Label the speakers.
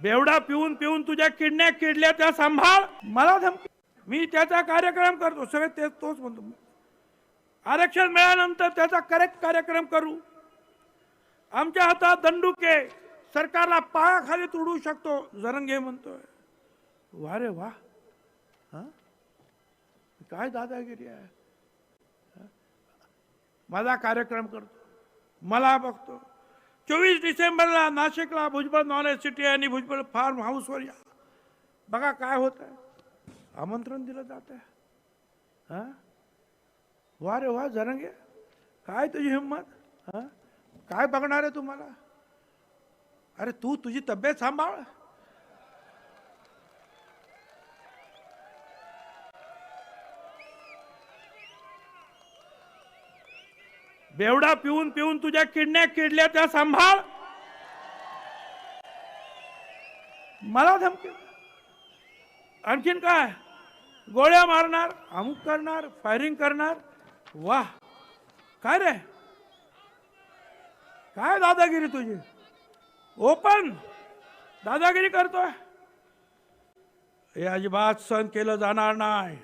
Speaker 1: बेवडा पिऊन पिऊन तुझ्या किडण्या किडल्या त्या सांभाळ. मला धमकी. मी त्याचा कार्यक्रम करतो, सगळे तोच म्हणतो. आरक्षण मिळाल्यानंतर त्याचा करेक्ट कार्यक्रम करू. आमच्या हातात दंडुके, सरकारला पायाखाली तुडू शकतो. जरंगे म्हणतोय. वा रे वा, काय दादागिरी आहे. माझा कार्यक्रम करतो, मला बघतो. 24 डिसेंबरला नाशिकला भुजबळ नॉलेज सिटी आणि भुजबळ फार्म हाऊसवर या, बघा काय होत आहे. आमंत्रण दिलं जात आहे. वा रे वा जरंगे, काय तुझी हिंमत. काय बघणार आहे तुम्हाला. अरे तू तुझी तब्येत सांभाळ. बेवडा पिऊन पिऊन तुझ्या किडण्या किडल्या त्या सांभाळ. मला धमकी. आणखीन काय, गोळ्या मारणार, अमुक करणार, फायरिंग करणार. वाह, काय रे, काय दादागिरी तुझी. ओपन दादागिरी करतोय. हे अजिबात सहन केलं जाणार नाही.